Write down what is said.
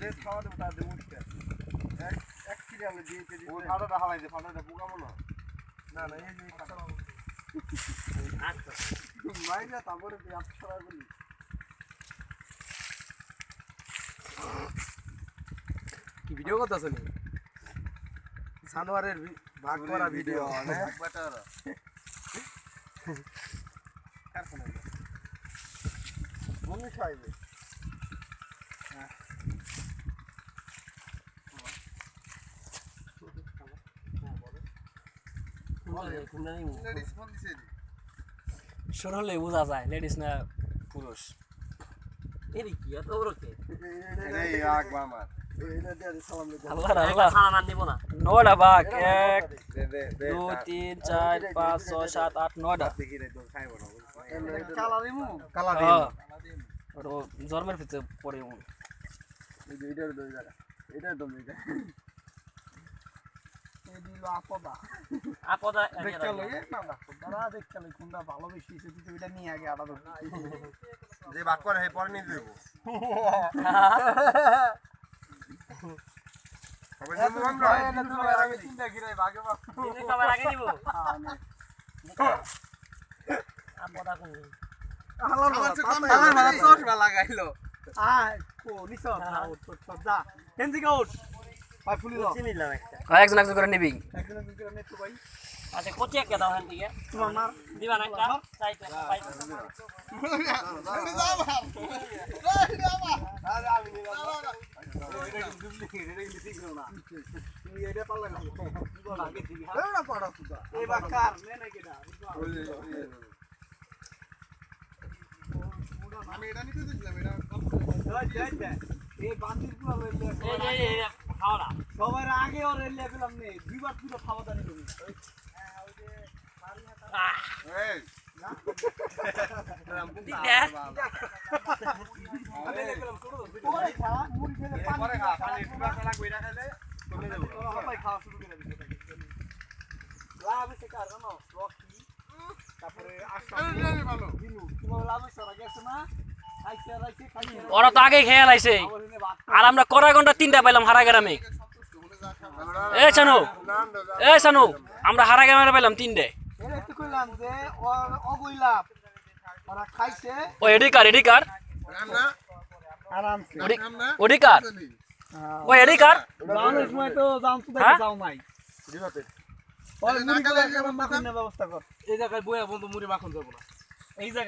যে খাওয়া দেবো তাদের উঠতে এক সিরিয়ালে দিয়ে কেজি ফাটাটা হালাই দে ফাটাটা পোকামো না না না এই যে মাইনা তারপরে আপছরা বলি কি ভিডিও করতেছ নি জানোয়ারের ভাগ করা ভিডিও না বাটার কারখানা মনে চাইবে শুরু হলে বোঝা যায় লেডিস না পুরুষ এর কি এত বড় কে এই আগ মামার আল্লাহ আল্লাহ ছানা নিব না 9টা ভাগ 1 2 3 4 5 6 7 8 9টা দেখি রে তো খাইবো না কালারিমু কালারি ওটা জন্মের ভিতরে পড়ে মন এই যে এটার দই জায়গা এটার দম এটা এই দিল আপদা আপদা দেখতে লই না দাদা দেখতে লই কোনটা ভালো বেশি হইছে তুই এটা নিয়ে আগে আড়া ধর যে ভাগ করে হে পরে নিয়ে দেব হবে যে আমরা আমি চিন্তা কিরাই ভাগে ভাগ দিনে সবার আগে নিব আপদা কোন আমার ভালো চশমা লাগাইলো আয় কো নিছো উঠ যা হেনদিকে উঠ ভাই ফুলি দাও চিনিলাম একটা একজন একজন করে নিবি একজন একজন করে নে তো ভাই আচ্ছা কোচে কে দাও হেন দিকে তোমার মার দিবা না একটা চাইতে পাই আরে আমি নিলাম এটা কিন্তু ডুপ্লিকেট এটা কিন্তু ঠিক না তুই এটা পারলা না আগে ঠিক না পাড়া তুই এই বাকার নে না কেডা আমি এটা নিতে দিছিলাম এটা এই বান্দির পুরো লইলে এই খাও না সবার আগে ওর লেভেলাম নেই দুইবার পুরো খাওয়া দানি করি এই আমি লেভেলাম ছোট পরে খা মুড়ি খেলে পানি পরে খা পানি পুরা লাগবে এটা খাইলে কমে যাবে তোরা সবাই খাওয়া শুরু করে দিতে লাভ আছে কার জানো রকি তারপরে আশা ভালো দিনু তোমার লাভ আছে ওরা গেছে না খাইছে রাইছে খাইছে ওরা তো আগে খেয়ে লাইছে আর আমরা কড়া ঘন্টা 3টা পাইলাম হারা গ্রামে এই শানু আমরা হারা গ্রামে পাইলাম 3টে এরা তো কইলাম যে ওর অগইলাভ ওরা খাইছে ও এডি কার আমরা আরামসে ওডি কার ও এডি কার যাওয়ার সময় তো যাও তো দেখে যাও নাই দিবাতে ওই মুড়ি গেলে মাখন ব্যবস্থা কর এই জায়গায় বইয়া বন্ধু মুড়ি মাখন দেব না এই জায়গায়